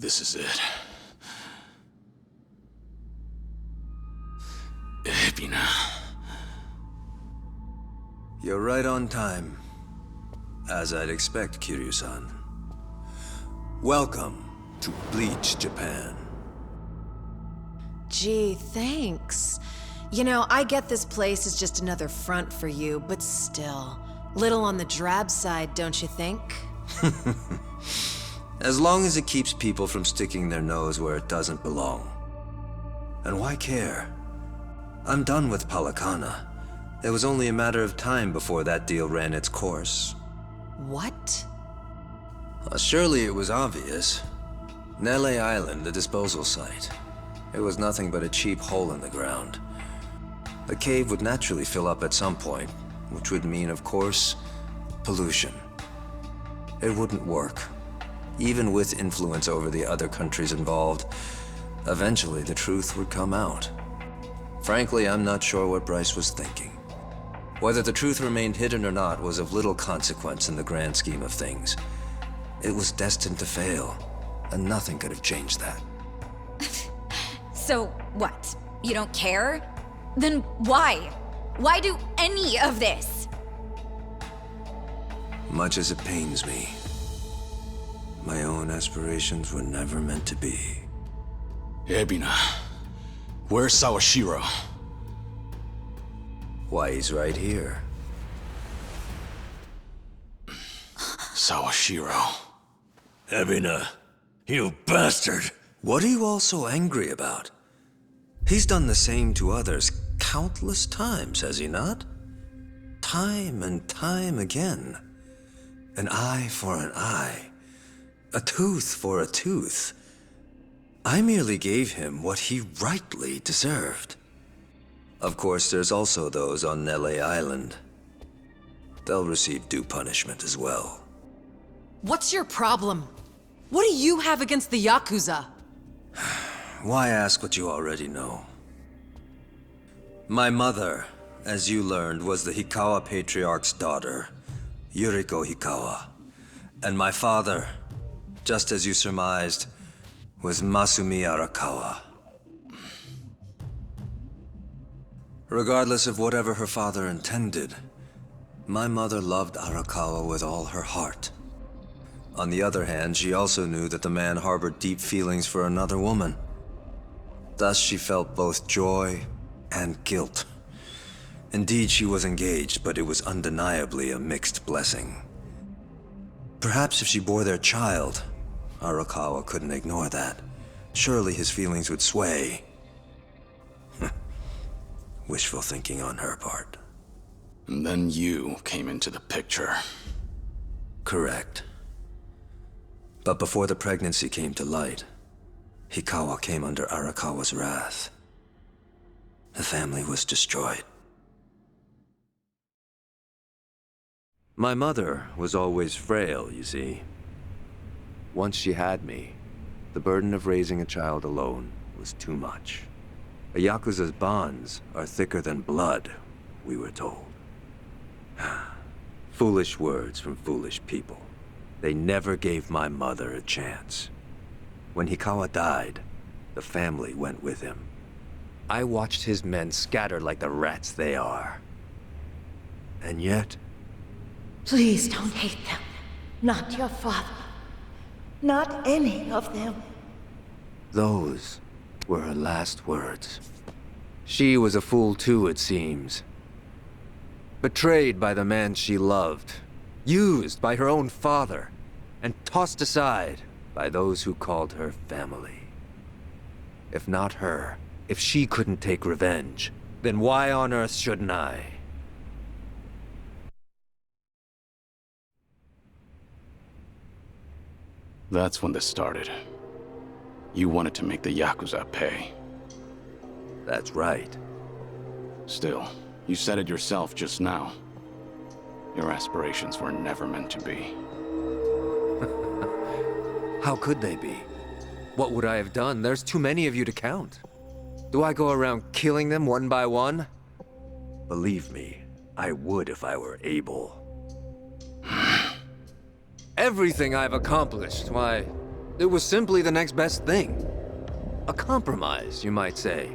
This is it. Epina. You're right on time. As I'd expect, Kiryu-san. Welcome to Bleach, Japan. Gee, thanks. You know, I get this place is just another front for you, but still. Little on the drab side, don't you think? As long as it keeps people from sticking their nose where it doesn't belong. And why care? I'm done with Palakana. It was only a matter of time before that deal ran its course. What? Surely it was obvious. Nele Island, the disposal site. It was nothing but a cheap hole in the ground. The cave would naturally fill up at some point, which would mean, of course, pollution. It wouldn't work. Even with influence over the other countries involved, eventually the truth would come out. Frankly, I'm not sure what Bryce was thinking. Whether the truth remained hidden or not was of little consequence in the grand scheme of things. It was destined to fail, and nothing could have changed that. So what? You don't care? Then why? Why do any of this? Much as it pains me, my own aspirations were never meant to be. Epina. Where's Sawashiro? Why, he's right here. Sawashiro. Epina, you bastard! What are you all so angry about? He's done the same to others countless times, has he not? Time and time again. An eye for an eye. A tooth for a tooth. I merely gave him what he rightly deserved. Of course, there's also those on Nele Island. They'll receive due punishment as well. What's your problem? What do you have against the Yakuza? Why ask what you already know? My mother, as you learned, was the Hikawa Patriarch's daughter, Yuriko Hikawa. And my father, just as you surmised, was Masumi Arakawa. Regardless of whatever her father intended, my mother loved Arakawa with all her heart. On the other hand, she also knew that the man harbored deep feelings for another woman. Thus, she felt both joy and guilt. Indeed, she was engaged, but it was undeniably a mixed blessing. Perhaps if she bore their child, Arakawa couldn't ignore that. Surely his feelings would sway. Wishful thinking on her part. And then you came into the picture. Correct. But before the pregnancy came to light, Hikawa came under Arakawa's wrath. The family was destroyed. My mother was always frail, you see. Once she had me, the burden of raising a child alone was too much. A Yakuza's bonds are thicker than blood, we were told. Foolish words from foolish people. They never gave my mother a chance. When Hikawa died, the family went with him. I watched his men scatter like the rats they are. And yet... Please don't hate them. Not your father. Not any of them. those were her last words. She was a fool too, it seems. Betrayed by the man she loved, used by her own father, and tossed aside by those who called her family. If not her, if she couldn't take revenge, then why on earth shouldn't I? That's when this started. You wanted to make the Yakuza pay. That's right. Still, you said it yourself just now. Your aspirations were never meant to be. How could they be? What would I have done? There's too many of you to count. Do I go around killing them one by one? Believe me, I would if I were able. Everything I've accomplished, why, It was simply the next best thing. A compromise, you might say.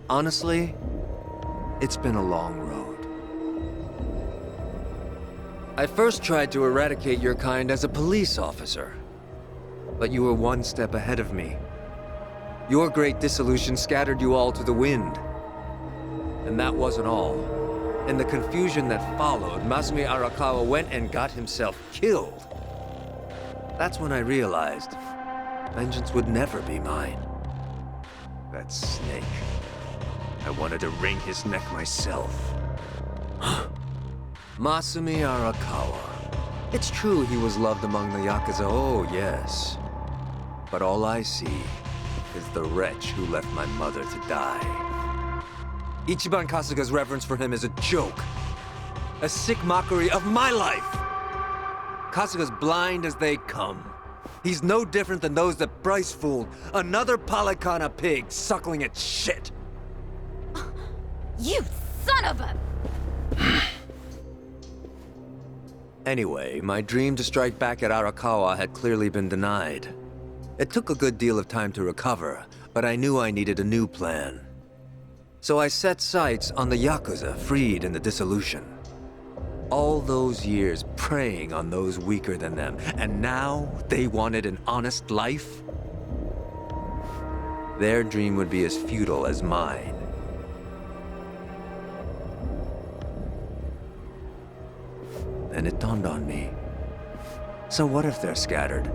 Honestly, it's been a long road. I first tried to eradicate your kind as a police officer, but you were one step ahead of me. Your great dissolution scattered you all to the wind. And that wasn't all. In the confusion that followed, Masumi Arakawa went and got himself killed. That's when I realized vengeance would never be mine. That snake. I wanted to wring his neck myself. Masumi Arakawa. It's true he was loved among the Yakuza, oh yes. But all I see is the wretch who left my mother to die. Ichiban Kasuga's reverence for him is a joke. A sick mockery of my life. Kasuga's blind as they come. He's no different than those that Bryce fooled. Another Palikana pig suckling its shit. You son of a... Anyway, my dream to strike back at Arakawa had clearly been denied. It took a good deal of time to recover, but I knew I needed a new plan. So I set sights on the Yakuza freed in the dissolution. All those years preying on those weaker than them, and now they wanted an honest life? Their dream would be as futile as mine. Then it dawned on me. So what if they're scattered?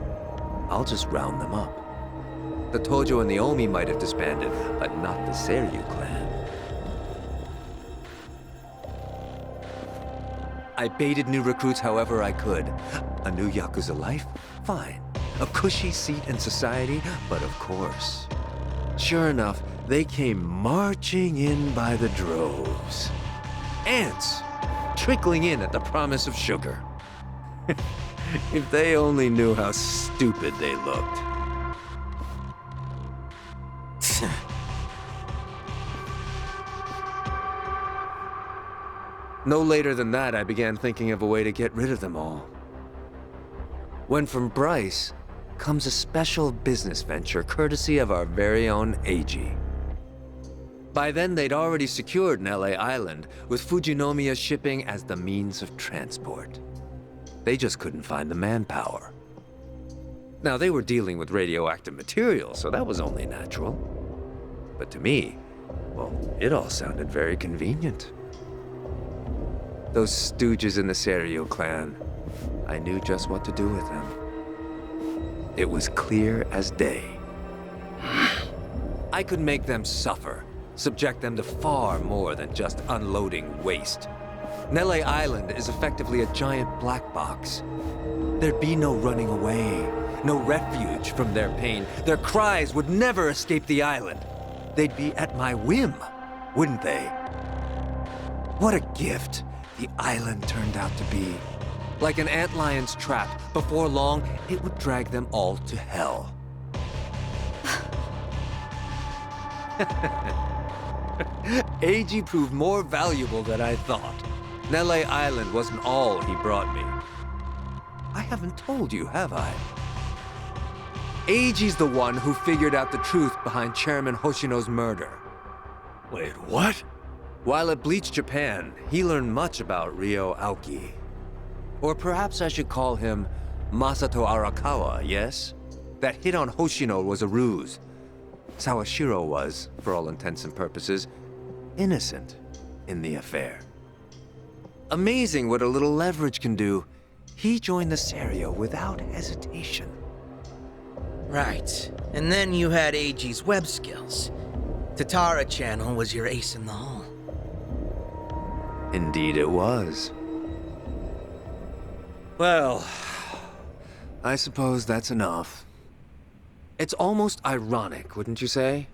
I'll just round them up. The Tojo and the Omi might have disbanded, but not the Seiryu clan. I baited new recruits however I could. A new Yakuza life? Fine. A cushy seat in society? But of course. Sure enough, they came marching in by the droves. Ants! Trickling in at the promise of sugar. If they only knew how stupid they looked. No later than that, I began thinking of a way to get rid of them all. When from Bryce comes a special business venture courtesy of our very own Eiji. By then, they'd already secured LA Island, with Fujinomiya shipping as the means of transport. They just couldn't find the manpower. Now, they were dealing with radioactive material, so that was only natural. But to me, well, it all sounded very convenient. Those stooges in the Seiryu clan, I knew just what to do with them. It was clear as day. I could make them suffer, subject them to far more than just unloading waste. Nele Island is effectively a giant black box. There'd be no running away, no refuge from their pain. Their cries would never escape the island. They'd be at my whim, wouldn't they? What a gift the island turned out to be. Like an antlion's trap, before long, it would drag them all to hell. Eiji proved more valuable than I thought. Nele Island wasn't all he brought me. I haven't told you, have I? Eiji's the one who figured out the truth behind Chairman Hoshino's murder. Wait, what? While at Bleach Japan, he learned much about Ryo Aoki. Or perhaps I should call him Masato Arakawa, yes? That hit on Hoshino was a ruse. Sawashiro was, for all intents and purposes, innocent in the affair. Amazing what a little leverage can do. He joined the Seiryu without hesitation. Right. And then you had Eiji's web skills. Tatara Channel was your ace in the hole. Indeed it was. Well, I suppose that's enough. It's almost ironic, wouldn't you say?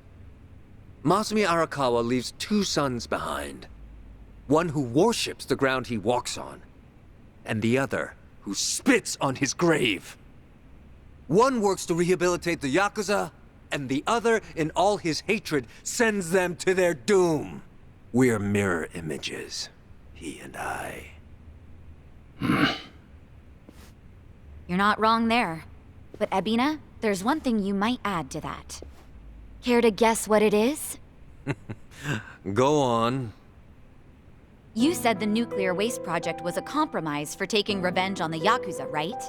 Masumi Arakawa leaves two sons behind. One who worships the ground he walks on, and the other who spits on his grave. One works to rehabilitate the Yakuza, and the other, in all his hatred, sends them to their doom. We're mirror images, he and I. You're not wrong there. But Ebina, there's one thing you might add to that. Care to guess what it is? Go on. You said the nuclear waste project was a compromise for taking revenge on the Yakuza, right?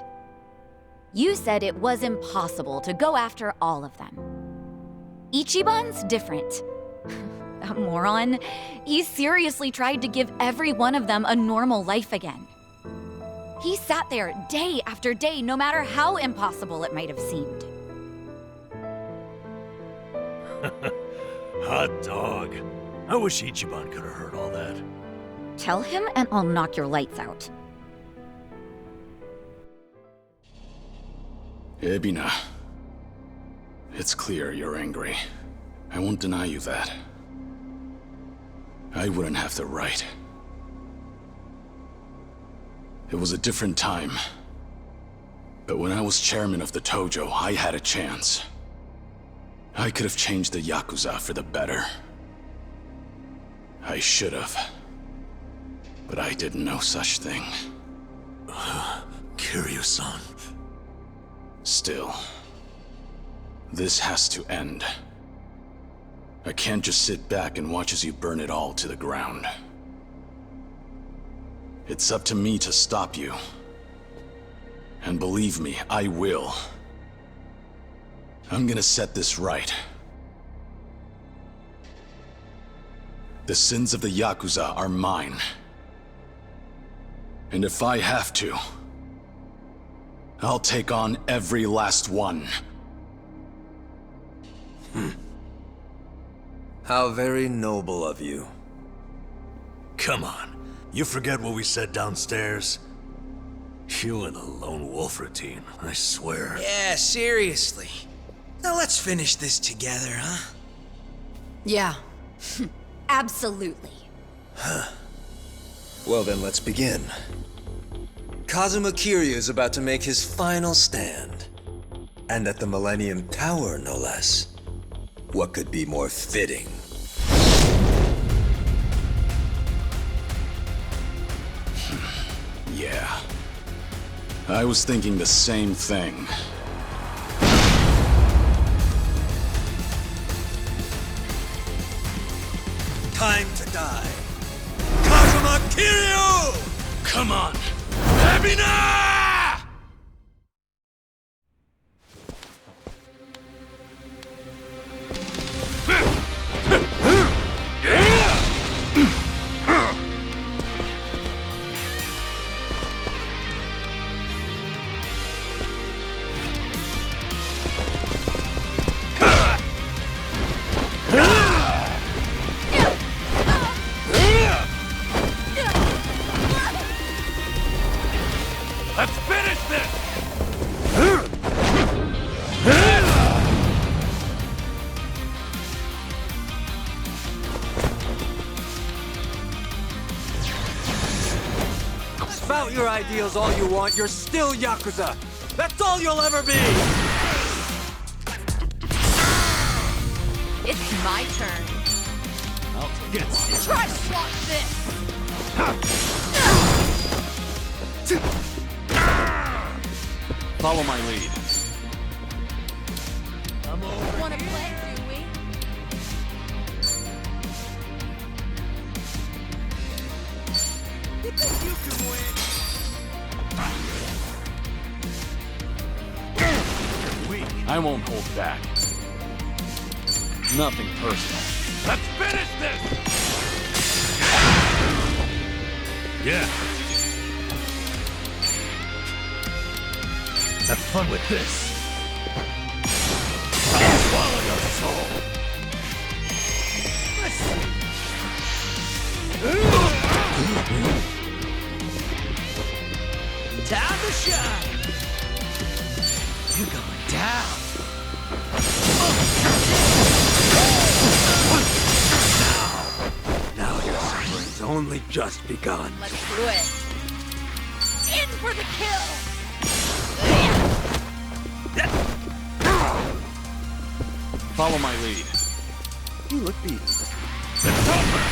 You said it was impossible to go after all of them. Ichiban's different. That moron. He seriously tried to give every one of them a normal life again. He sat there day after day, no matter how impossible it might have seemed. Hot dog. I wish Ichiban could have heard all that. Tell him and I'll knock your lights out. Ebina, it's clear you're angry. I won't deny you that. I wouldn't have the right. It was a different time. But when I was chairman of the Tojo, I had a chance. I could have changed the Yakuza for the better. I should have. But I did no such thing. Kiryu-san. Still, this has to end. I can't just sit back and watch as you burn it all to the ground. It's up to me to stop you. And believe me, I will. I'm gonna set this right. The sins of the Yakuza are mine. And if I have to, I'll take on every last one. How very noble of you. Come on. You forget what we said downstairs? You and the lone wolf routine, I swear. Yeah, seriously. Now let's finish this together, huh? Yeah. Absolutely. Well then, let's begin. Kazuma Kiryu is about to make his final stand. And at the Millennium Tower, no less. What could be more fitting? Yeah. I was thinking the same thing. Time to die. Kazuma Kiryu! Come on! Ebina! Let's finish this! Spout your ideals all you want, you're still Yakuza! That's all you'll ever be! It's my turn. I'll get you. Try to swap this! Follow my lead. Wanna play, do we? You think you can win? I won't hold back. Nothing personal. Let's finish this! Yeah. Have fun with this. I'll swallow your soul. Time to shine! You're going down! Now your suffering's only just begun. Let's do it. In for the kill! Follow my lead. You look beaten. It's over!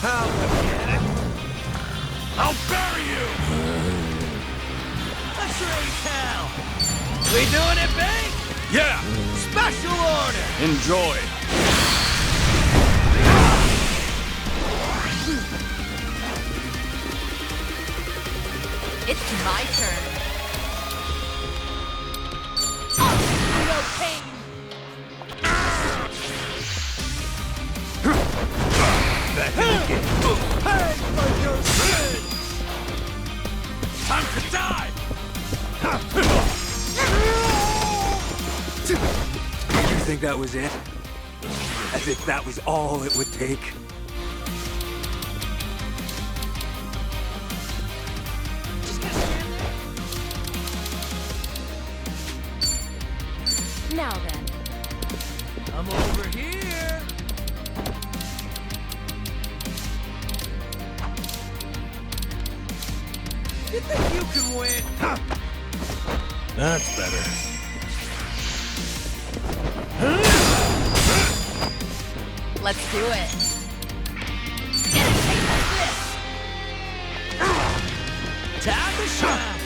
pal. I'll bury you! Let's raise hell! We doing it big? Yeah! Special order! Enjoy! It's my turn. No pain. Time to die! You think that was it? As if that was all it would take? Now then. I'm over here! You think you can win? That's better. Let's do it. Get a taste of this. Time to shine!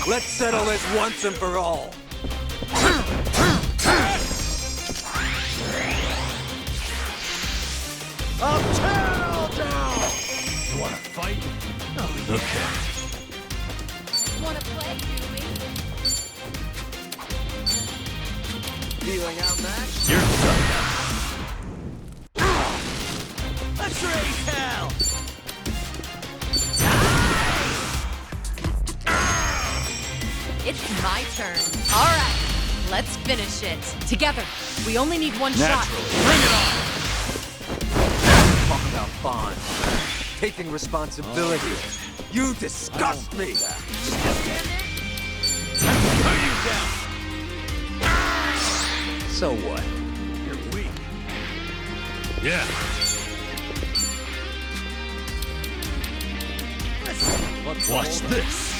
Let's settle this once and for all. I'll tear it all down! You wanna fight? Okay. Wanna play, do we? Feeling outmatched? You're done now. Let's raise hell! It's my turn. All right, let's finish it. Together. We only need one shot. Bring it on! Talk about bond. Taking responsibility. You disgust me! Put you down! So what? You're weak. Yeah. Watch this.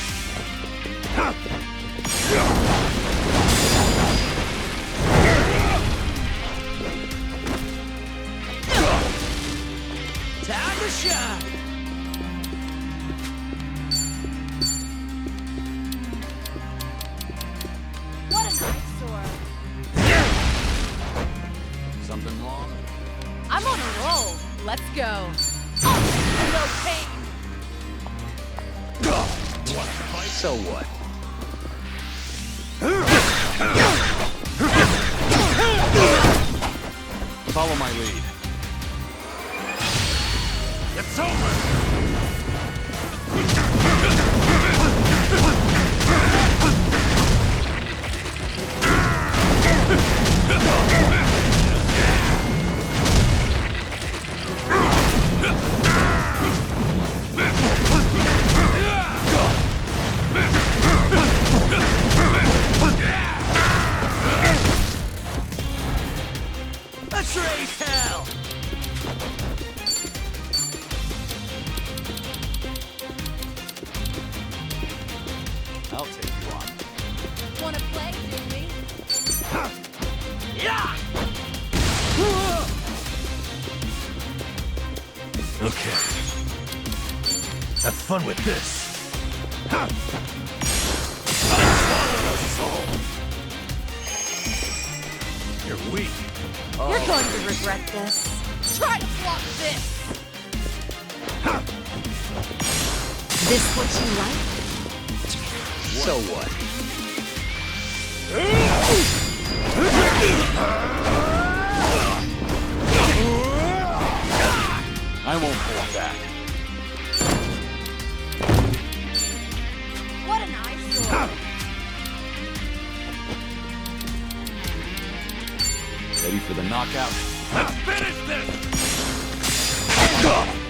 Time to shine! What an eyesore. Something wrong? I'm on a roll. Let's go. No pain. So what? Follow my lead. It's over! Let's raise hell! I'll take you on. Wanna play, do we? Yeah! Okay. Have fun with this. You're weak. You're going to regret this. Try to block this. This what you like? So what? I won't pull back. What an eyesore. Ready for the knockout? Now finish this!